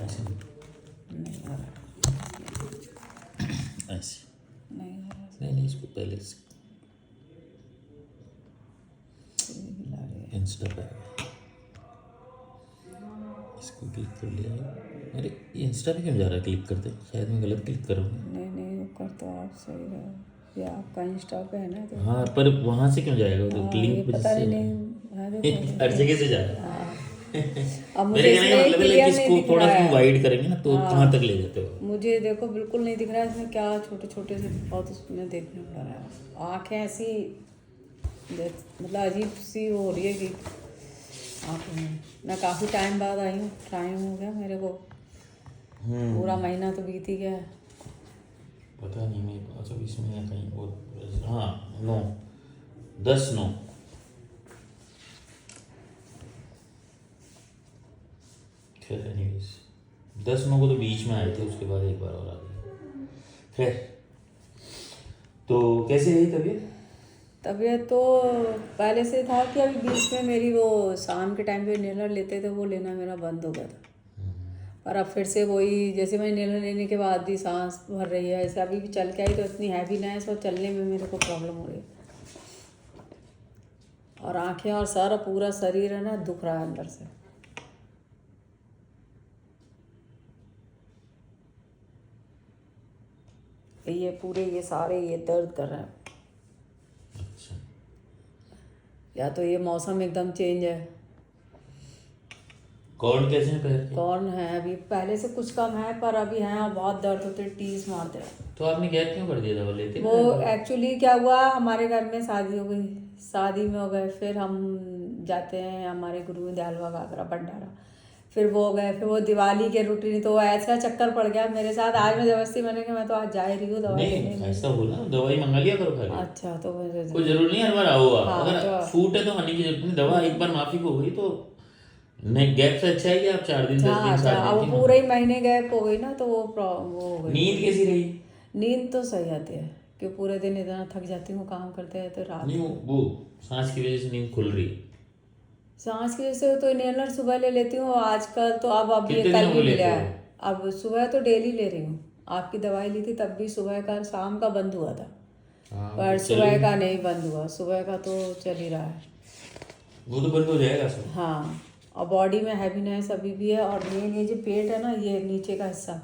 ऐसे नहीं आ रहा, ऐसे नहीं आ रहा, नहीं, इसको पहले से हिला रही है। इंस्टा पे इसको क्लिक कर लिया है। अरे ये इंस्टा पे क्यों जा रहा है क्लिक करते? शायद मैं गलत क्लिक कर रहा हूँ। नहीं वो कर तो आप सही रहे, ये आपका इंस्टा पे है ना तो हाँ, पर वहाँ से क्यों जाएगा? वो तो ये लिंक पे पता से नहीं है, देखो हर जगह से जा रहा है। हाँ। अब मेरे मुझे कहने का इसमें मतलब है कि क्लियर नहीं इसको दिख थोड़ा रहा सा हम है। वाइड करेंगे ना तो हाँ। कहाँ तक ले जाते हो? मुझे देखो बिल्कुल नहीं दिख रहा है इसमें, क्या छोटे छोटे से बहुत उसमें देखने पड़ रहा है। आँखें ऐसी मतलब अजीब सी हो रही है कि आँखों में। मैं काफ़ी टाइम बाद आई हूँ, टाइम हो गया मेरे को, पूरा महीना तो बीत ही गया है। पता नहीं मेरे पास अब इसमें या कहीं और। हाँ 9 10 9 खैर एनीवेज 10 9 को तो बीच में आए थे, उसके बाद एक बार और आ गए। खैर तो कैसे रही तबीयत? तबीयत तो पहले से था कि अभी बीच में मेरी वो शाम के टाइम पे इनहेलर लेते थे, वो लेना मेरा बंद हो गया था। और अब फिर से वही, जैसे मैं इनहेलर लेने के बाद भी सांस भर रही है, ऐसे अभी भी चल के आई तो इतनी हैवीनेस और चलने में मेरे को प्रॉब्लम हो रही है। और आंखें और सारा पूरा शरीर है ना दुख रहा है अंदर से। ये पूरे ये सारे ये दर्द कर रहे हैं। अच्छा, या तो ये मौसम एकदम चेंज है। कॉर्ड कैसे हैं पैर के? कौन है अभी, पहले से कुछ कम है पर अभी है और बहुत दर्द होते, टीस मारते हैं। तो आपने गैप क्यों कर दिया? दवा लेते वो एक्चुअली क्या हुआ, हमारे घर में शादी हो गई, शादी में हो गए, फिर हम जाते हैं हमारे गुरु में दयालवा घाघरा भंडारा, फिर वो हो गए, फिर वो दिवाली के रूटीन, तो ऐसा चक्कर पड़ गया मेरे साथ। आज मैं जबरदस्ती मैंने कि मैं तो आज जा ही रही हूँ दवाई लेने। नहीं ऐसा बोला, दवाई मंगा लिया करो खाली। अच्छा तो मुझे कोई जरूर नहीं हर बार आओ आप। हाँ, अगर तो फूट है तो आने की जरूरत नहीं, दवा एक बार माफी हो गई तो नहीं। गैप से अच्छा है कि आप 4 दिन 10 दिन अच्छा 7 अब दिन वो की पूरे ही महीने गैप हो गई ना, तो वो वो हो गई। नींद कैसी रही? नींद तो सही आती है कि पूरे दिन इतना थक जाती हूँ काम करते हैं, तो रात नहीं वो सांस की वजह से नींद खुल रही। सांस की वजह से तो इनहेलर सुबह ले लेती हूँ आजकल तो। अब ये कितने कल दिनों को भी लेते मिला हो? है। अब सुबह तो डेली ले रही हूँ। आपकी दवाई ली थी तब भी सुबह का, शाम का बंद हुआ था, हाँ पर तो सुबह चलिए, का नहीं बंद हुआ, सुबह का तो चल ही रहा है। वो तो बंद हो जाएगा सब। हाँ, और बॉडी में हैवीनेस अभी भी है। और मेन ये जो पेट है ना, ये नीचे का हिस्सा,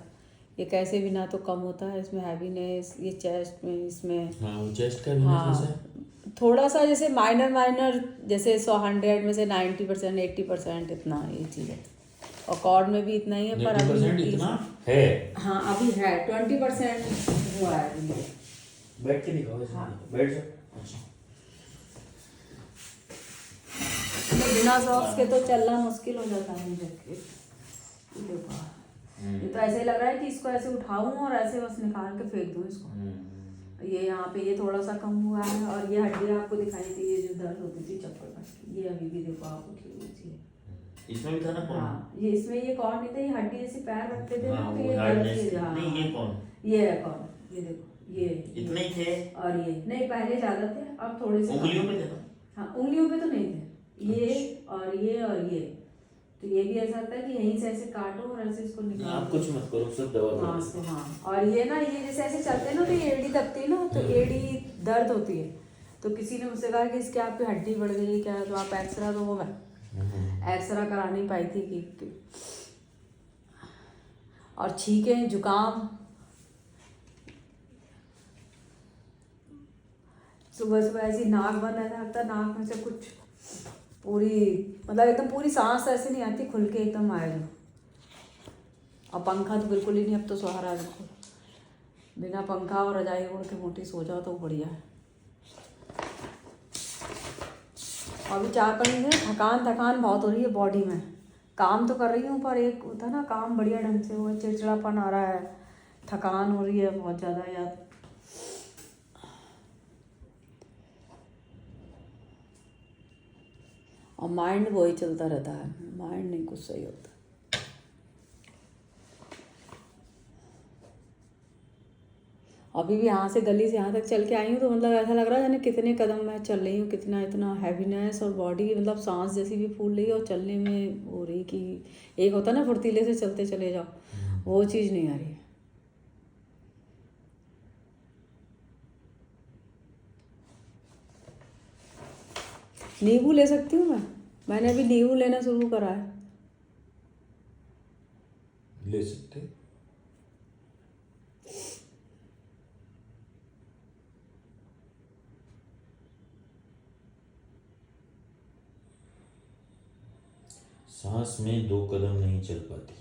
ये कैसे भी ना तो कम होता है, इसमें हैवीनेस, ये चेस्ट में, इसमें हाँ वो चेस्ट का भी हाँ कैसा है? थोड़ा सा जैसे माइनर जैसे 100 में से 90% 80% इतना ये चीज़ है। और कॉर्ड में भी इतना ही है, पर अभी 90% इतना है? हाँ अभी है 20% हुआ है अभी। बैठ के दिखाओ ऐसे। हाँ। बैठ जाओ। अच्छा। तो बिना सॉक्स के तो चलना मुश्किल हो जाता है मुझे। ये देखो, ये तो ऐसे लग रहा है कि इसको ऐसे उठाऊं और ऐसे बस निकाल के फेंक दूं इसको। ये यहाँ पे ये थोड़ा सा कम हुआ है। और ये हड्डी आपको दिखाई थी, ये जो दर्द होती थी चप्पल पर, ये अभी भी देखो आप उठी हुई थी। इसमें भी था ना कौन? हाँ ये इसमें ये कौन नहीं था, ये हड्डी जैसे पैर रखते थे ना, हाँ, तो वो ये hardness दर्द थी। हाँ नहीं ये कौन? ये है कौन, ये देखो ये इतने ही थे? और ये नहीं, पहले ज्यादा थे, अब थोड़े से उंगलियों पे थे ना? हाँ उंगलियों पे तो नहीं थे, ये और ये। तो ये भी ऐसा होता है कि यहीं से ऐसे काटो और ऐसे इसको नहीं, निकालो। आप कुछ मत करो, सब दवा हाँ करो। हाँ, और ये ना, ये जैसे ऐसे चलते हैं ना तो ये एड़ी दबती है ना, तो एड़ी दर्द होती है। तो किसी ने मुझसे कहा कि इसकी आपकी हड्डी बढ़ गई क्या, तो आप एक्सरा, तो वो मैं एक्सरा करा नहीं पाई थी कि और छींके, जुकाम, सुबह सुबह ऐसी नाक बंद ऐसा लगता है, नाक में से कुछ पूरी मतलब एकदम पूरी सांस ऐसे नहीं आती, खुल के एकदम आएगा। और पंखा तो बिल्कुल ही नहीं, अब तो सुहारा है बिल्कुल, बिना पंखा और रजाई ओढ़ के मोटी सो जाओ तो बढ़िया है। अभी 4-5 दिन से थकान बहुत हो रही है बॉडी में। काम तो कर रही हूँ पर एक होता ना काम बढ़िया ढंग से हुआ, चिड़चिड़ापन आ रहा है, थकान हो रही है बहुत ज़्यादा यार। और माइंड वही चलता रहता है, माइंड नहीं कुछ सही होता। अभी भी यहाँ से गली से यहाँ तक चल के आई हूँ तो मतलब ऐसा लग रहा है जाने कितने कदम मैं चल रही हूँ, कितना इतना हैवीनेस और बॉडी मतलब सांस जैसी भी फूल रही है और चलने में हो रही कि एक होता है ना फुर्तीले से चलते चले जाओ, वो चीज़ नहीं आ रही है। नींबू ले सकती हूँ मैंने अभी नींबू लेना शुरू करा है। ले सकते हो। सांस में 2 कदम नहीं चल पाती,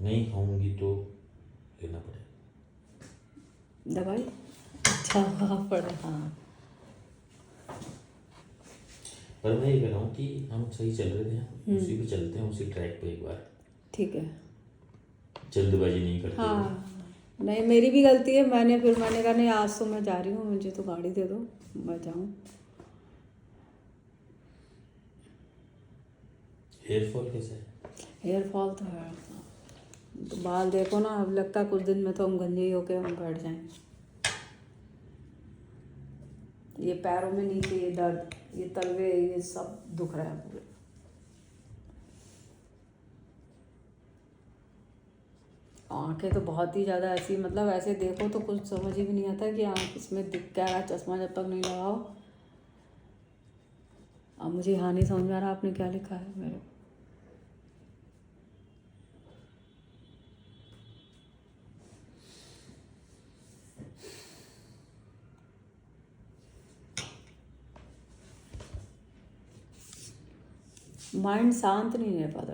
नहीं खाऊंगी तो लेना पड़ेगा दवाई। अच्छा हाँ पड़ा हाँ। पर मैं ये कह रहा हूँ कि हम सही चल रहे थे, उसी पे चलते हैं, उसी ट्रैक पे एक बार। ठीक है। जल्दबाजी नहीं करते। हाँ नहीं मेरी भी गलती है, मैंने कहा नहीं आज तो मैं जा रही हूँ, मुझे तो गाड़ी दे दो मैं जाऊँ। हेयर फॉल कैसा है? हेयर फॉल तो है, तो बाल देखो ना, अब लगता है कुछ दिन में तो हम गंजे ही होके हम बैठ जाएंगे। ये पैरों में नीचे ये दर्द, ये तलवे, ये सब दुख रहा है पूरे। आंखें तो बहुत ही ज़्यादा ऐसी मतलब ऐसे देखो तो कुछ समझ ही भी नहीं आता कि आँख इसमें दिख क्या रहा है, चश्मा जब तक नहीं लगाओ। अब मुझे यहाँ नहीं समझ में आ रहा आपने क्या लिखा है मेरे। माइंड शांत नहीं रह पाता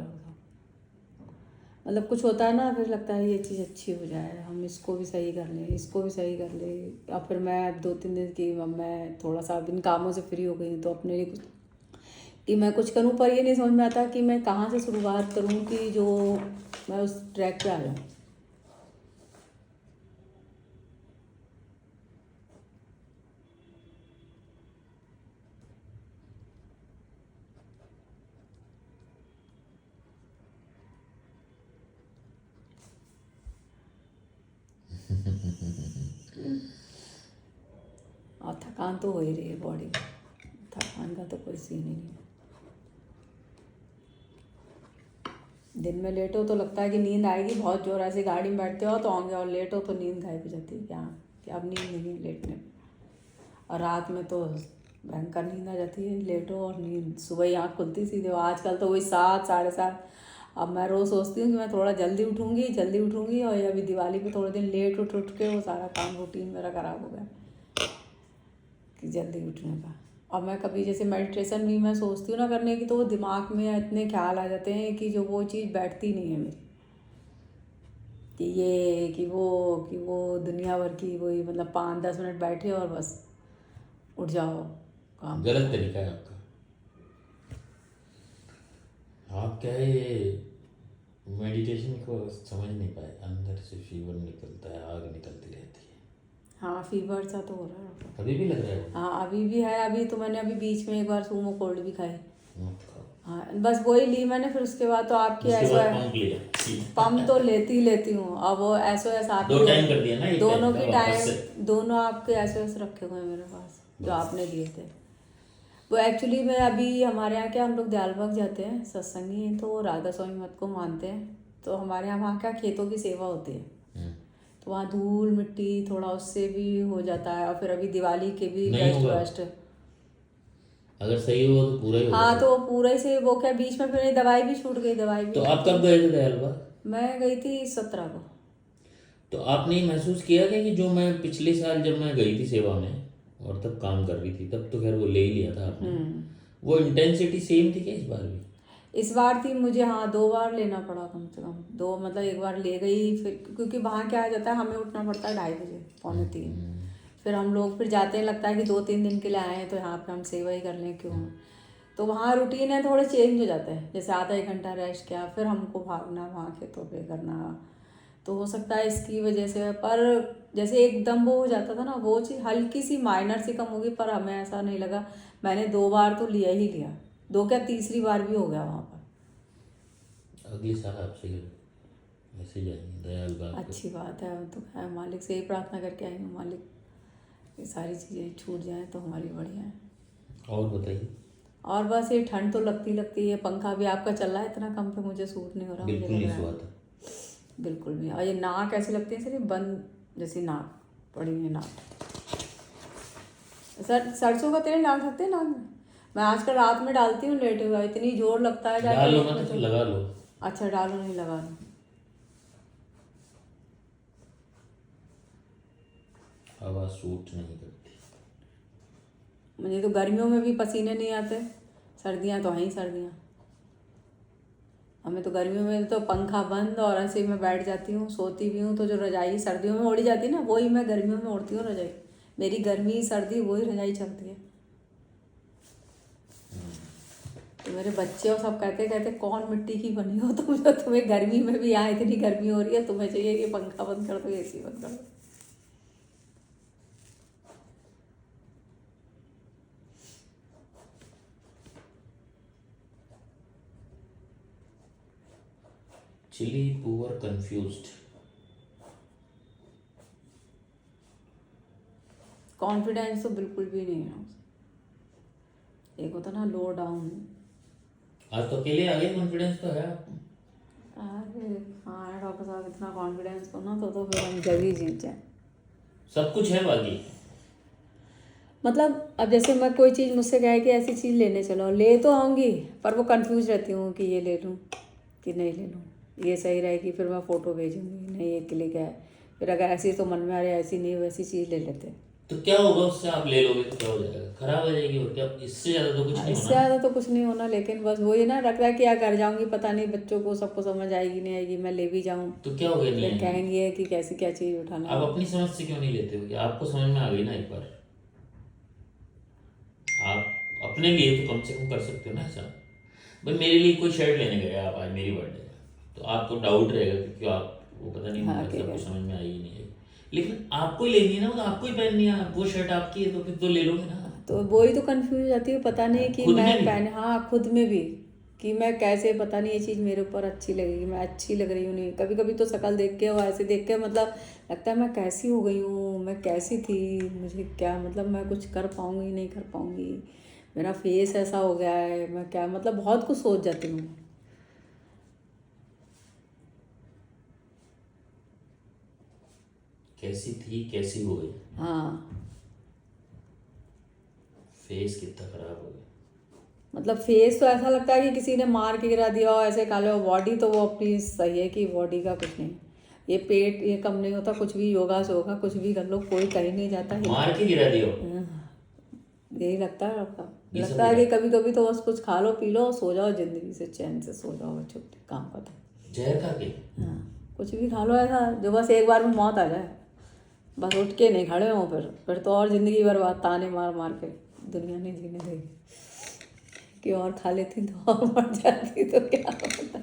मतलब कुछ होता है ना, फिर लगता है ये चीज़ अच्छी हो जाए, हम इसको भी सही कर लें, इसको भी सही कर लें। अब फिर मैं 2-3 दिन की मैं थोड़ा सा इन कामों से फ्री हो गई तो अपने लिए कुछ कि मैं कुछ करूं, पर ये नहीं समझ में आता कि मैं कहाँ से शुरुआत करूं कि जो मैं उस ट्रैक पे आ जाऊँ। और थकान तो हो ही रही है बॉडी में, थकान का तो कोई सीन ही नहीं। दिन में लेटो तो लगता है कि नींद आएगी, बहुत जोर ऐसे गाड़ी में बैठते हो तो होंगे और लेटो तो नींद गायब हो जाती है क्या अब नींद नहीं है लेटने में। और रात में तो भयंकर नींद आ जाती है, लेटो और नींद सुबह ही आँख खुलती सीधे। आजकल तो वही 7 साढ़े 7। अब मैं रोज़ सोचती हूँ कि मैं थोड़ा जल्दी उठूँगी और अभी दिवाली पे थोड़े दिन लेट उठ के वो सारा काम रूटीन मेरा ख़राब हो गया कि जल्दी उठने का। और मैं कभी जैसे मेडिटेशन भी मैं सोचती हूँ ना करने की तो वो दिमाग में इतने ख्याल आ जाते हैं कि जो वो चीज़ बैठती नहीं है मेरी, कि ये कि वो दुनिया भर की वही मतलब 5-10 मिनट बैठे और बस उठ जाओ काम। गलत तरीका है आपका। आप क्या है ये मेडिटेशन को समझ नहीं पाए, अंदर से फीवर निकलता है, आग निकलती रहती है। हाँ फीवर सा तो हो रहा है अभी भी लग रहा है? हाँ अभी भी है। अभी तो मैंने अभी बीच में एक बार सूमो कोल्ड भी खाई। मत खाओ। हाँ बस वही ली मैंने, फिर उसके बाद तो आपकी उसके बाद ऐसा पंप लिया। पम तो लेती हूँ। अब वो SOS आपकी 2 टाइम कर दिया ना, एक दोनों टाइम की का वापस से। टाइम दोनों आपके SOS रखे हुए हैं मेरे पास जो आपने दिए थे। वो एक्चुअली मैं अभी हमारे यहाँ क्या हम लोग दयालबाग जाते हैं, सत्संगी हैं तो राधा स्वामी मत को मानते हैं, तो हमारे यहाँ वहाँ क्या खेतों की सेवा होती है तो वहाँ धूल मिट्टी थोड़ा उससे भी हो जाता है। और फिर अभी दिवाली के भी बेस्ट अगर सही हो तो पूरा ही हो हाँ तो पूरे से वो क्या बीच में फिर दवाई भी छूट गई। दवाई भी तो आप कब गए थे दयालबाग? मैं गई थी 17 को। तो आपने ये महसूस किया क्या कि जो मैं पिछले साल जब मैं गई थी सेवा में और तब काम कर रही थी, तब तो खैर वो ले ही लिया था आपने, वो इंटेंसिटी सेम थी क्या इस बार भी? इस बार थी मुझे हाँ 2 बार लेना पड़ा कम से कम 2 मतलब एक बार ले गई फिर क्योंकि वहाँ क्या आ जाता है हमें उठना पड़ता है 2:30 बजे 2:45। फिर हम लोग फिर जाते हैं, लगता है कि 2-3 दिन के लिए आए हैं तो यहाँ पे हम सेवा ही कर लें क्यों। तो वहाँ रूटीन है थोड़े चेंज हो जाता है, जैसे आधा 1 घंटा रेस्ट किया फिर हमको भागना वहाँ खेतों पे करना, तो हो सकता है इसकी वजह से। पर जैसे एकदम वो हो जाता था ना वो चीज़ हल्की सी माइनर सी कम होगी, पर हमें ऐसा नहीं लगा। मैंने 2 बार तो लिया ही लिया, 2 क्या तीसरी बार भी हो गया वहाँ पर। अगली साल आपसे ऐसे जाएंगे दयाल बाग पे। अच्छी बात है। तो है, मालिक से यही प्रार्थना करके आई हूँ, मालिक ये सारी चीज़ें छूट जाएँ तो हमारी बढ़िया है। और बताइए। और बस ये ठंड तो लगती है, पंखा भी आपका चल रहा है इतना कम पे, मुझे सूट नहीं हो रहा, मुझे बिल्कुल लग नहीं रहा है सुहा था। बिल्कुल भी। और ये नाक ऐसी लगती है सर, ये बंद जैसी नाक पड़ी हुई है नाक। सर सरसों का तेल डाल सकते हैं नाक में? मैं आजकल रात में डालती हूँ लेटे हुआ, इतनी जोर लगता है जाके डाल लो उसमें मत, तो लगा लो। अच्छा डालो, नहीं लगा लो। हवा सूट नहीं करती। मुझे तो गर्मियों में भी पसीने नहीं आते, सर्दियाँ तो हैं ही सर्दियाँ। हमें तो गर्मियों में तो पंखा बंद और ऐसे ही मैं बैठ जाती हूँ, सोती भी हूँ, तो जो रजाई सर्दियों में ओढ़ी जाती है ना, वही मैं गर्मियों में ओढ़ती हूँ रजाई। मेरी गर्मी सर्दी वही रजाई चलती है। तो मेरे बच्चे और सब कहते कौन मिट्टी की बनी हो तुम, जो तुम्हें गर्मी में भी यहाँ इतनी गर्मी हो रही है, तुम्हें चाहिए कि पंखा बंद कर दो, एसी बंद कर दो। Chilli poor confused. कॉन्फिडेंस तो बिल्कुल भी नहीं है। एक होता ना लो डाउन। आज तो अकेले आ गए, कॉन्फिडेंस तो है आपको। अरे हाँ डॉक्टर साहब, इतना कॉन्फिडेंस हो ना तो फिर हम जल्दी ही जीत जाए। सब कुछ है बाकी। मतलब अब जैसे मैं कोई चीज़ मुझसे कहे कि ऐसी चीज़ लेने चलो, ले तो आऊँगी पर वो कंफ्यूज रहती हूँ कि ये ले लूँ कि नहीं ले लूँ, ये सही रहेगी, फिर मैं फ़ोटो भेजूँगी, नहीं ये क्लिक है, फिर अगर ऐसी तो मन में आ रही ऐसी नहीं वैसी चीज़ ले लेते। तो क्या होगा उससे, आप ले लोगे तो क्या हो जाएगा, खराब हो जाएगी, और क्या, इससे ज़्यादा तो कुछ नहीं इससे होना। ज़्यादा तो कुछ नहीं होना, लेकिन बस वो ये ना रख रहा है कि यार घर जाऊँगी पता नहीं बच्चों को सबको समझ आएगी नहीं आएगी, मैं ले भी जाऊँ तो क्या हो गया, नहीं फिर आएगी। कहेंगे कि कैसी क्या चीज़ उठाना आप है। अपनी समझ से क्यों नहीं लेते हो, कि आपको समझ में आ गई ना एक बार, आप अपने लिए तो कम से कम कर सकते हो ना ऐसा। भाई मेरे लिए कोई शर्ट लेने गए आप, आज मेरी बर्थडे है, तो आपको डाउट रहेगा क्योंकि आप वो पता नहीं हाँ मतलब ठीक है। कुछ समझ में आई नहीं आई, लेकिन आपको ही लेनी है ना, वो तो आपको ही पहननी है, वो शर्ट आपकी है तो फिर तो ले लोगे ना। तो वही तो कंफ्यूज जाती है, पता नहीं कि खुद मैं में भी। पहन, हाँ खुद में भी कि मैं कैसे, पता नहीं ये चीज़ मेरे ऊपर अच्छी लगेगी, मैं अच्छी लग रही हूँ नहीं। कभी कभी तो शक्ल देख के और ऐसे देख के मतलब लगता है मैं कैसी हो गई हूँ, मैं कैसी थी, मुझे क्या मतलब मैं कुछ कर पाऊँगी नहीं कर पाऊँगी, मेरा फेस ऐसा हो गया है, मैं क्या मतलब बहुत कुछ सोच जाती हूँ। कैसी थी कैसी हो गई, हाँ फेस कितना खराब हो गया। मतलब फेस तो ऐसा लगता है कि किसी ने मार के गिरा दिया और ऐसे काले, बॉडी तो वो अपनी सही है कि बॉडी का कुछ नहीं, ये पेट ये कम नहीं होता, कुछ भी योगा से होगा, कुछ भी कर लो कोई कहीं नहीं जाता हिल मार के। के गिरा दियो। यही लगता है आपका, ये सब लगता है कि गिरा। कभी कभी तो बस कुछ खा लो पी लो और सो जाओ, जिंदगी से चैन से सो जाओ, छुट्टी काम खत्म। जहर खा के। हाँ कुछ भी खा लो ऐसा जो बस एक बार में मौत आ जाए, बस उठ के नहीं खड़े हो, फिर तो और ज़िंदगी बर्बाद, ताने मार मार के दुनिया नहीं जीने देगी कि और खा लेती तो और मर जाती तो क्या होता।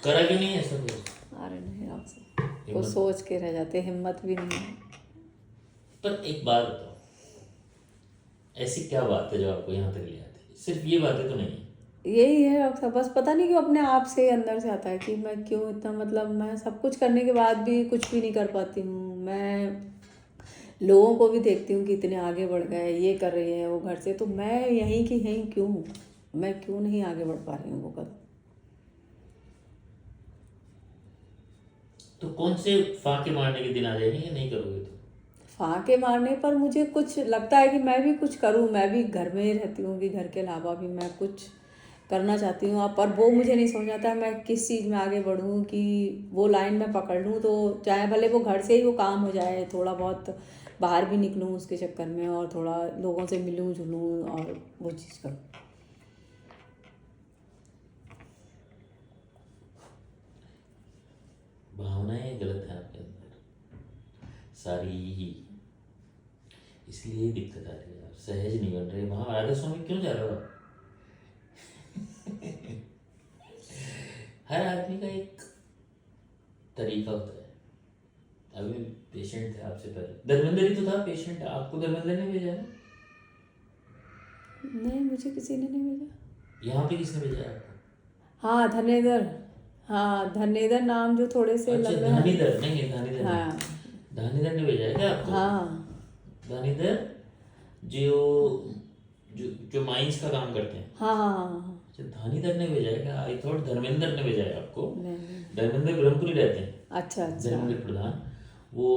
करा क्यों नहीं ऐसा कुछ। अरे नहीं आपसे कुछ सोच के रह जाते, हिम्मत भी नहीं है। पर एक बात बताओ, ऐसी क्या बात है जो आपको यहाँ तक ले आती है, सिर्फ ये बातें तो नहीं है। यही है अक्सर, बस पता नहीं क्यों अपने आप से अंदर से आता है कि मैं क्यों इतना मतलब मैं सब कुछ करने के बाद भी कुछ भी नहीं कर पाती हूँ। मैं लोगों को भी देखती हूँ कि इतने आगे बढ़ गए, ये कर रही है वो घर से, तो मैं यहीं की यहीं क्यों हूँ, मैं क्यों नहीं आगे बढ़ पा रही हूँ वो कदम। तो कौन से फाके मारने के दिन आ जाएंगे या नहीं करोगे तो। फाके मारने पर मुझे कुछ लगता है कि मैं भी कुछ करूं, मैं भी घर में ही रहती हूँ कि घर के अलावा भी मैं कुछ करना चाहती हूँ, पर वो मुझे नहीं समझ आता है मैं किस चीज़ में आगे बढ़ूँ कि वो लाइन में पकड़ लूँ, तो चाहे भले वो घर से ही वो काम हो जाए, थोड़ा बहुत बाहर भी निकलूँ उसके चक्कर में और थोड़ा लोगों से मिलूँ जुलूँ और वो चीज़ करूँ। भावनाएं गलत है आपके अंदर सारी ही, इसलिए दिक्कत आ रही है, आप सहज नहीं बन रहे। वहां राधा स्वामी क्यों जा रहे हो आप। हर आदमी का एक तरीका होता है। अभी पेशेंट थे आपसे पहले, धर्मेंद्र ही तो था पेशेंट, आपको धर्मेंद्र ने भेजा है। नहीं मुझे किसी ने नहीं भेजा। यहाँ पे किसने भेजा है आपको। हाँ धनेधर, हाँ, धनेधर नाम जो थोड़े से अच्छा लग रहे हैं। धानीधर नहीं है, धानीधर नहीं। हाँ धानीधर ने भेजा है क्या आपको? हाँ धानीधर जो जो जो माइंस का काम करते हैं। हाँ हाँ हाँ हाँ। अच्छा धानीधर ने भेजा है क्या? आई थॉट धर्मेंद्र ने भेजा है आपको। नहीं, धर्मेंद्र ब्रह्मपुरी रहते हैं। अच्छा अच्छा। धर्मेंद्र प्रधान वो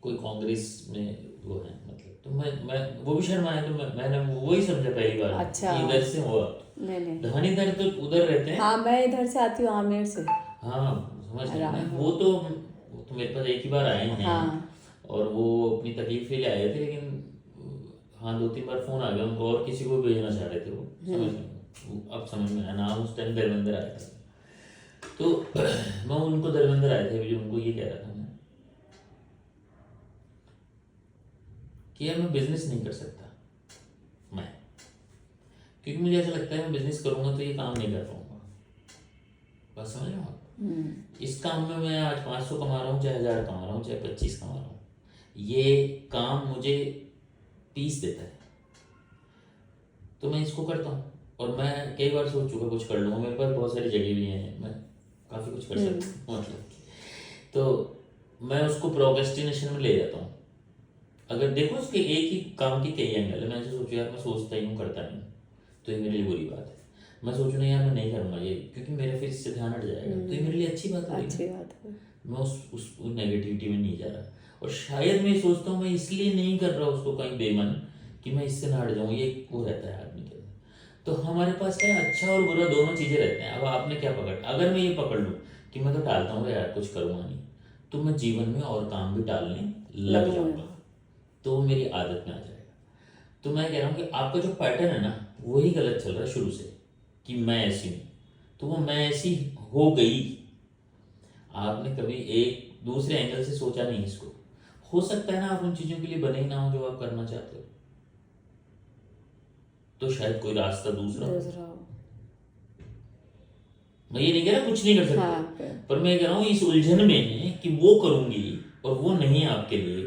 कोई कांग्रेस में वो है मतलब, तो मैं वो भी शर्माया, तो मैंने वही समझा पहली बार अच्छा। कि इधर से हुआ। नहीं नहीं, धानीधर तो उधर रहते हैं। हाँ मैं इधर से आती हूँ, आमेर से। हाँ समझ गया मैं। राम। वो तो मेरे पास एक ही बार आए हैं। हाँ और वो अपनी तकलीफ के लिए आए थे, लेकिन हाँ 2-3 बार फोन आ गया उनको और किसी को भेजना चाह रहे थे वो। समझ गया, अब समझ में आया नाम। उस टाइम धर्मेंद्र आया था, तो मैं उनको धर्मेंद्र आए थे जो उनको ये कह रहा था मैं कि यार मैं बिजनेस नहीं कर सकता मैं, क्योंकि मुझे ऐसा लगता है मैं बिजनेस करूंगा तो ये काम नहीं कर पाऊंगा। बस समझ रहे हो आप? इस काम में मैं आज 500 कमा रहा हूँ, चाहे 1000 कमा रहा हूँ, चाहे 25 कमा रहा हूँ, ये काम मुझे पीस देता है, तो मैं इसको करता हूँ। और मैं कई बार सोच चुका कुछ कर लूँगा, मेरे पास बहुत सारी जगह भी हैं, मैं काफ़ी कुछ कर सकता हूँ मतलब। तो मैं उसको प्रोक्रेस्टिनेशन में ले जाता हूँ। अगर देखो उसके एक ही काम की कई एंगल है। मैं ऐसे सोचू यार मैं सोचता ही हूँ करता नहीं हूँ, तो ये मेरे लिए बुरी बात है। मैं सोचूँ नहीं यार मैं नहीं करूँगा ये, क्योंकि मेरा फिर इससे ध्यान हट जाएगा, तो ये मेरे लिए अच्छी बात होगी। अच्छी बात है। मैं उस नेगेटिविटी में नहीं जा रहा। और शायद मैं सोचता हूँ मैं इसलिए नहीं कर रहा उसको कहीं बेमन कि मैं इससे ना हट जाऊँ, ये वो रहता है आदमी के अंदर। तो हमारे पास क्या है, अच्छा और बुरा दोनों चीज़ें रहते हैं। अब आपने क्या पकड़, अगर मैं ये पकड़ लूँ कि मैं तो टालता हूँ यार कुछ करूँगा नहीं, तो मैं जीवन में और काम भी टालने लग जाऊँगा, तो वो मेरी आदत में आ जाएगा। तो मैं कह रहा हूँ कि आपका जो पैटर्न है ना वही गलत चल रहा है शुरू से, कि मैं ऐसी हूँ, तो वो मैं ऐसी हो गई। आपने कभी एक दूसरे एंगल से सोचा नहीं इसको। हो सकता है ना आप उन चीजों के लिए बने ही ना हो जो आप करना चाहते हो, तो शायद कोई रास्ता दूसरा हो। दूसरा। मैं ये नहीं कह रहा कुछ नहीं कर सकते, हाँ पर मैं कह रहा हूँ इस उलझन में कि वो करूंगी और वो नहीं है आपके लिए,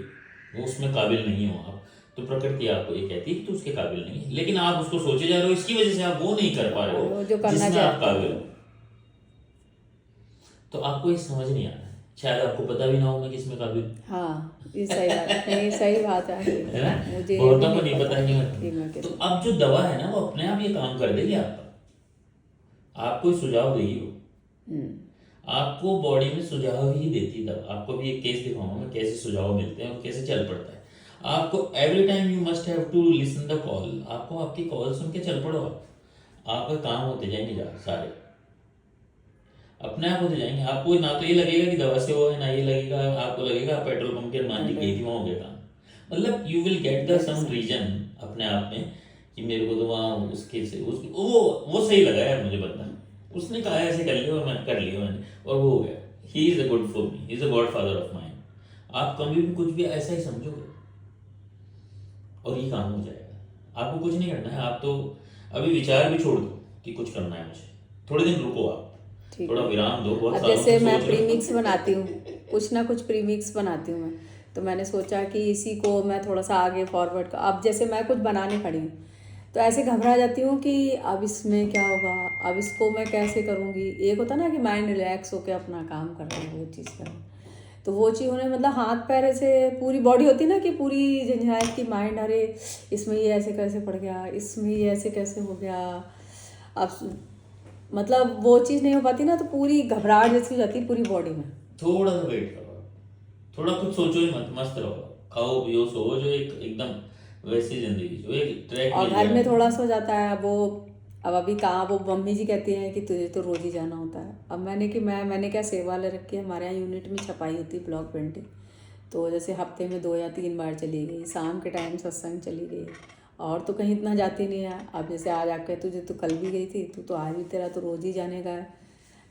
वो उसमें काबिल नहीं हो आप, तो प्रकृति आपको ये कहती है कि तू उसके काबिल नहीं है, लेकिन आप उसको सोचे जा रहे हो, इसकी वजह से आप वो नहीं कर पा रहे हो जो करना जिसमें आप चाहते हो। काबिल हो। तो आपको ये समझ नहीं आ रहा है, शायद आपको पता भी ना हो मैं किसमें काबिल हूँ। हाँ ये सही बात है, ये सही बात है। है ना? मुझे ये बहुतों भी को नहीं पता कि मैं तो किस। अब जो दवा है ना वो अपने आप ये काम कर देगी आपका, आपको सुझाव देगी वो। आपको बॉडी में सुझाव ही देती है दवा। आपको भी एक केस दिखाऊंगा मैं कैसे सुझाव मिलते हैं और कैसे चल पड़ता है। आपको every time you must have to listen the call. आपको आपकी कॉल सुन के चल पड़ो। आपका काम होते जाएंगे सारे अपने आप होते जाएंगे। आपको ना तो ये लगेगा कि दवा से हो है, ना ये लगेगा आपको लगेगा आप पेट्रोल पंप के मान जी गई थी वहां हो गया काम। मतलब you will get the some reason अपने आप में कि मेरे को तो वहाँ उसके से वो सही लगा यार मुझे बंदा, उसने कहा ऐसे कर लिया और मैं कर लिया मैंने और वो हो गया। He is a good for me, he is a God father of mind. आप कभी भी कुछ भी ऐसा ही समझोगे और ये काम हो जाएगा। आपको कुछ नहीं करना है, आप तो अभी विचार भी छोड़ दो कि कुछ करना है मुझे, थोड़े दिन रुको आप, थोड़ा विराम दो। बहुत अब सालों जैसे से मैं सोच रहे हो। प्रीमिक्स बनाती हूँ, कुछ ना कुछ प्रीमिक्स बनाती हूँ मैं, तो मैंने सोचा कि इसी को मैं थोड़ा सा आगे फॉरवर्ड कर। अब जैसे मैं कुछ बनाने खड़ी हूँ तो ऐसे घबरा जाती हूँ कि अब इसमें क्या होगा, अब इसको मैं कैसे करूँगी। एक होता ना कि माइंड रिलैक्स होकर अपना काम करना है, वो चीज़ करना, तो वो चीज़ होने मतलब हाथ पैर ऐसे पूरी बॉडी होती ना कि पूरी झंझनाहट की माइंड, अरे इसमें ये ऐसे कैसे पड़ गया, इसमें ये ऐसे कैसे हो गया। अब मतलब वो चीज़ नहीं हो पाती ना, तो पूरी घबराहट जैसी हो जाती है पूरी बॉडी में। थोड़ा सा वेट करो, थोड़ा कुछ सोचो ही मत, मस्त रहो, खाओ पियो सो, जो एकदम वैसी जिंदगी जो एक ट्रैक और मिल घर में जाएगा। थोड़ा सा हो जाता है वो। अब अभी कहाँ, वो मम्मी जी कहती हैं कि तुझे तो रोज़ ही जाना होता है। अब मैंने क्या सेवा ले रखी है, हमारे यहाँ यूनिट में छपाई होती है ब्लॉक प्रिंटिंग, तो जैसे हफ्ते में 2 या 3 बार चली गई, शाम के टाइम सत्संग चली गई, और तो कहीं इतना जाती नहीं है। अब जैसे आज आके तुझे तो कल भी गई थी, तू तो आज भी, तेरा तो रोज़ ही जाने का है,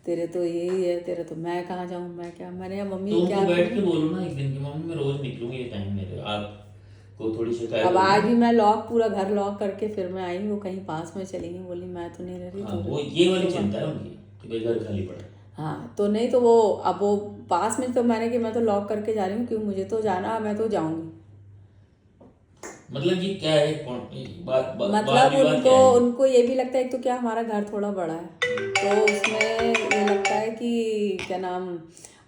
तेरे तो यही है, तेरा तो मैं कहाँ जाऊँ, मैं क्या, मैंने मम्मी तो क्या उनको बैठ के करूँ? बोलो ना एक दिन की, मम्मी मैं रोज निकलूंगी ये टाइम मेरे, आपको थोड़ी शिकायत अब होगी आज ना। भी मैं पूरा घर लॉक करके फिर मैं आई, वो कहीं पास में चली गई, बोली मैं तो नहीं रह रही, हाँ तू वो रह। ये वाली चिंता है उनकी कि भाई घर खाली पड़ा है। हाँ तो नहीं तो वो, अब वो पास में, तो मैंने कि मैं तो लॉक करके जा रही हूँ, क्यों, मुझे तो जाना, मैं तो जाऊंगी। मतलब ये क्या है बात मतलब विवाद उनको क्या है? उनको ये भी लगता है, एक तो क्या हमारा घर थोड़ा बड़ा है, तो उसमें ये लगता है कि क्या नाम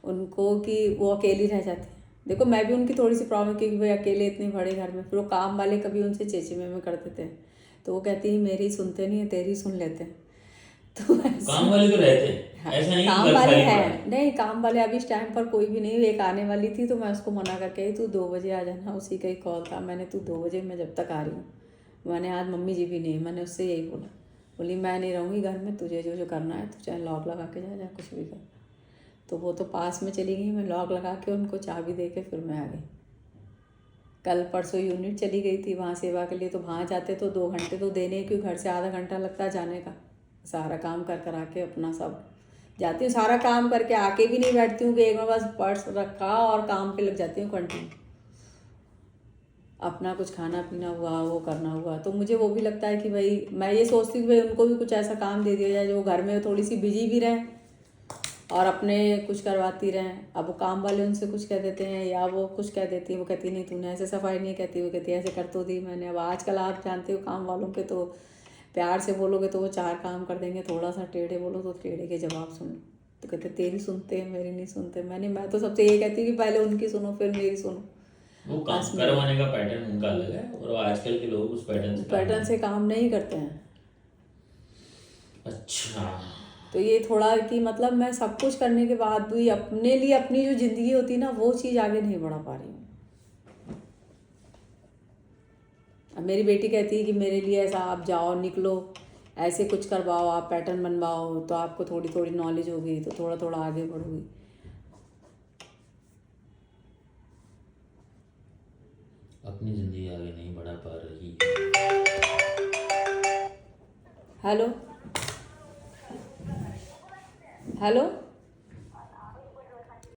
उनको, कि वो अकेली रह जाती है। देखो मैं भी उनकी थोड़ी सी प्रॉब्लम, क्योंकि भाई अकेले इतने बड़े घर में, फिर वो काम वाले कभी उनसे चेचे में करते थे, तो वो कहती है मेरी सुनते नहीं है, तेरी सुन लेते हैं। तो काम वाले तो रहते हैं, हाँ, ऐसा नहीं कि काम घर वाले खाली पड़ा है। हैं, नहीं काम वाले अभी इस टाइम पर कोई भी नहीं। एक आने वाली थी तो मैं उसको मना करके आई, तू 2 बजे आ जाना, उसी का ही कॉल था। मैंने तू 2 बजे, मैं जब तक आ रही हूँ। मैंने आज मम्मी जी भी नहीं, मैंने उससे यही बोला, बोली मैं नहीं रहूँगी घर में, तुझे जो जो करना है तू चाहे लॉक लगा के जा, कुछ भी कर। तो वो तो पास में चली गई, मैं लॉक लगा के उनको चाबी दे के फिर मैं आ गई। कल परसों यूनिट चली गई थी वहाँ सेवा के लिए, तो वहाँ जाते तो 2 घंटे तो देने, क्योंकि घर से आधा घंटा लगता है जाने का। सारा काम कर कर आके अपना सब जाती हूँ, सारा काम करके आके भी नहीं बैठती हूँ कि एक बार बस पर्स रखा और काम पे लग जाती हूँ कंटिन्यू। अपना कुछ खाना पीना हुआ, वो करना हुआ, तो मुझे वो भी लगता है कि भाई मैं ये सोचती हूँ कि भाई उनको भी कुछ ऐसा काम दे दिया जाए जो घर में थोड़ी सी बिजी भी रहें और अपने कुछ करवाती रहें। अब वो काम वाले उनसे कुछ कह देते हैं या वो कुछ कह देती है, वो कहती नहीं तूने ऐसे सफाई नहीं, कहती वो कहती ऐसे कर तो दी मैंने। अब आजकल आप जानते हो काम वालों के, तो प्यार से बोलोगे तो वो 4 काम कर देंगे, थोड़ा सा टेढ़े बोलो तो टेढ़े के जवाब सुनो, तो कहते तेरी सुनते हैं मेरी नहीं सुनते। मैं तो सबसे ये कहती हूँ कि पहले उनकी सुनो फिर मेरी सुनो। वो काम करवाने का पैटर्न उनका अलग है, और आजकल के लोग उस पैटर्न से काम नहीं करते हैं। अच्छा, तो ये थोड़ा कि मतलब मैं सब कुछ करने के बाद भी अपने लिए अपनी जो ज़िंदगी होती है ना, वो चीज़ आगे नहीं बढ़ा पा रही हूँ। अब मेरी बेटी कहती है कि मेरे लिए ऐसा आप जाओ निकलो, ऐसे कुछ करवाओ, आप पैटर्न बनवाओ, तो आपको थोड़ी थोड़ी नॉलेज होगी, तो थोड़ा थोड़ा आगे बढ़ोगी। अपनी जिंदगी आगे नहीं बढ़ा पा रही। Hello hello